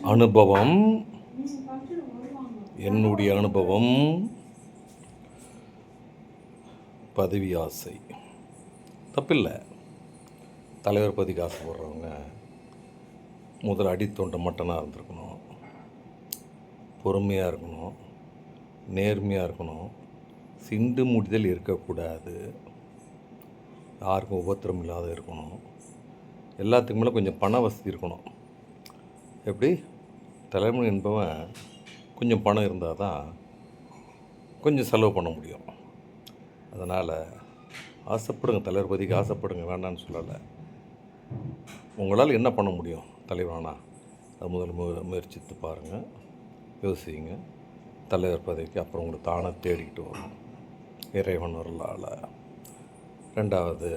அனுபவம், என்னுடைய அனுபவம், பதவி ஆசை தப்பில்லை. தலைவர் பதவிக்கு ஆசைப்படுறவங்க முதல்ல அடித்தொண்டை மட்டனாக இருந்திருக்கணும், பொறுமையாக இருக்கணும், நேர்மையாக இருக்கணும், சிண்டு முடிதல் இருக்கக்கூடாது, யாருக்கும் உபத்திரம் இல்லாத இருக்கணும், எல்லாத்துக்கு மேலே கொஞ்சம் பண வசதி இருக்கணும். எப்படி தலைமை என்பவன் கொஞ்சம் பணம் இருந்தால் தான் கொஞ்சம் செலவு பண்ண முடியும். அதனால் ஆசைப்படுங்க, தலைவர் பதவிக்கு ஆசைப்படுங்க, வேண்டான்னு சொல்லலை. உங்களால் என்ன பண்ண முடியும் தலைவனா, அது முதல் முயற்சித்து பாருங்கள், யோசிங்க. தலைவர் பதவிக்கு அப்புறம் உங்களுக்கு தானே தேடிக்கிட்டு வரும் இறைவன் வரலால். ரெண்டாவது,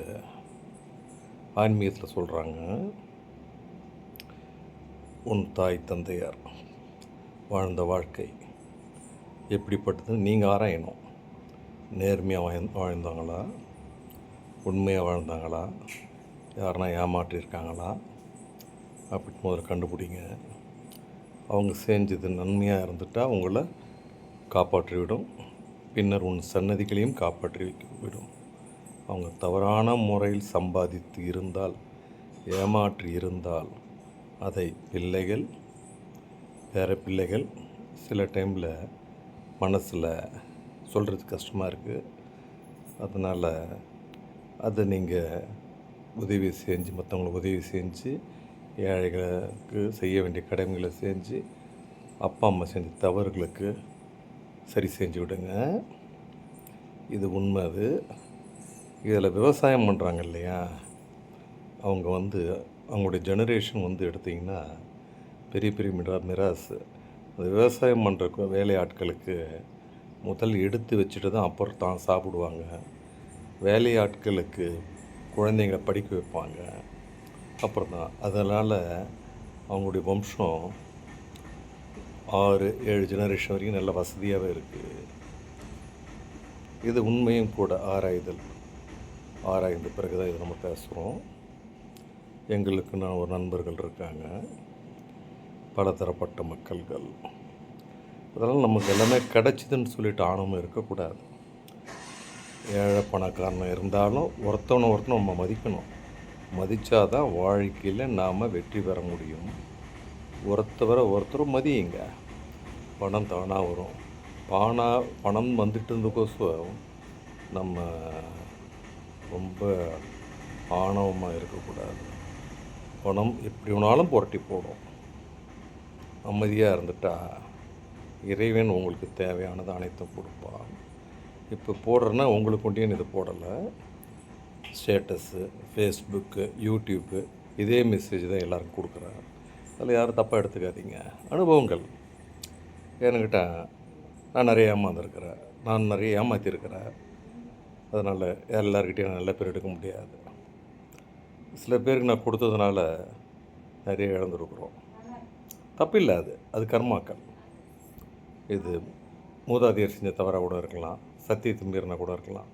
ஆன்மீகத்தில் சொல்கிறாங்க, உன் தாய் தந்தையார் வாழ்ந்த வாழ்க்கை எப்படிப்பட்டதுன்னு நீங்கள் ஆராயணும். நேர்மையாக வாழ்ந்தாங்களா, உண்மையாக வாழ்ந்தாங்களா, யாருனா ஏமாற்றியிருக்காங்களா அப்படின்னு முதல்ல கண்டுபிடிங்க. அவங்க செஞ்சது நன்மையாக இருந்துட்டால் உங்களை காப்பாற்றி விடும், பின்னர் உன் சன்னதிகளையும் காப்பாற்றி விடும். அவங்க தவறான முறையில் சம்பாதித்து இருந்தால், ஏமாற்றி இருந்தால், அதை பிள்ளைகள், வேறு பிள்ளைகள் சில டைமில் மனசில் சொல்கிறது கஷ்டமாக இருக்குது. அதனால் அதை நீங்கள் உதவி செஞ்சு, மற்றவங்களுக்கு உதவி செஞ்சு, ஏழைகளுக்கு செய்ய வேண்டிய கடமைகளை செஞ்சு, அப்பா அம்மா செஞ்ச தவறுகளுக்கு சரி செஞ்சு விடுங்க. இது உண்மை. அது இதில் விவசாயம் பண்ணுறாங்க இல்லையா, அவங்க அவங்களுடைய ஜெனரேஷன் எடுத்திங்கன்னா பெரிய பெரிய மிராசு. அந்த விவசாயம் பண்ணுற வேலையாட்களுக்கு முதல் எடுத்து வச்சுட்டு தான் அப்புறம் தான் சாப்பிடுவாங்க. வேலையாட்களுக்கு குழந்தைங்களை படிக்க வைப்பாங்க, அப்புறம் தான். அதனால் அவங்களுடைய வம்சம் 6-7 ஜெனரேஷன் வரைக்கும் நல்ல வசதியாகவே இருக்குது. இது உண்மையும் கூட. ஆராய்ந்த பிறகு தான் இதை நம்ம பேசுகிறோம். எங்களுக்கு ஒரு நண்பர்கள் இருக்காங்க, பலதரப்பட்ட மக்கள்கள். அதனால் நமக்கு எல்லாமே கிடச்சிதுன்னு சொல்லிட்டு ஆணவம் இருக்கக்கூடாது. ஏழை பணக்காரனாக இருந்தாலும் ஒருத்தவனை நம்ம மதிக்கணும். மதித்தாதான் வாழ்க்கையில் நாம் வெற்றி பெற முடியும். ஒருத்தரும் மதியுங்க. பணம் தானாக வரும். பணம் வந்துட்டு இருந்ததுக்கோசம் நம்ம ரொம்ப ஆணவமாக இருக்கக்கூடாது. பணம் எப்படி வேணாலும் புரட்டி போடும். அமைதியாக இருந்துட்டால் இறைவன் உங்களுக்கு தேவையானது அனைத்தும் கொடுப்பான். இப்போ போடுறேன்னா உங்களுக்கு கொண்டேன்னு இது போடலை. ஸ்டேட்டஸு, ஃபேஸ்புக்கு, யூடியூப்பு இதே மெசேஜ் தான் எல்லோருக்கும் கொடுக்குறேன். அதில் யாரும் தப்பாக எடுத்துக்காதீங்க. அனுபவங்கள். ஏன்னுக்கிட்ட நான் நிறைய ஏமாந்துருக்கிறேன், நான் நிறைய ஏமாற்றிருக்கிறேன். அதனால் எல்லாருக்கிட்டையும் நல்ல பேர் எடுக்க முடியாது. சில பேருக்கு நான் கொடுத்ததுனால நிறைய இழந்துருக்குறோம். தப்பில்லை. அது கர்மாக்கள். இது மூதாதையர் செஞ்ச தவறாக கூட இருக்கலாம், சத்தியத்தை மீறினா கூட இருக்கலாம்.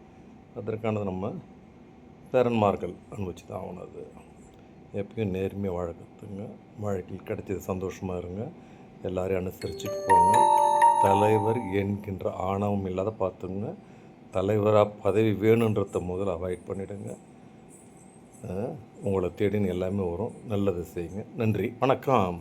அதற்கானது நம்ம பேரன்மார்கள் அனுபவிச்சு தான் ஆகணும். அது எப்பயும் நேர்மையாக வாழ கற்றுங்க. வாழ்க்கையில் கிடைச்சது சந்தோஷமாக இருங்க. எல்லோரையும் அனுசரிச்சுட்டு போங்க. தலைவர் என்கின்ற ஆணவம் இல்லாத பார்த்துங்க. தலைவராக பதவி வேணுன்றத முதல்ல அவாய்ட் பண்ணிவிடுங்க. உங்களை தேடின்னு எல்லாமே வரும். நல்லது செய்யுங்க. நன்றி, வணக்கம்.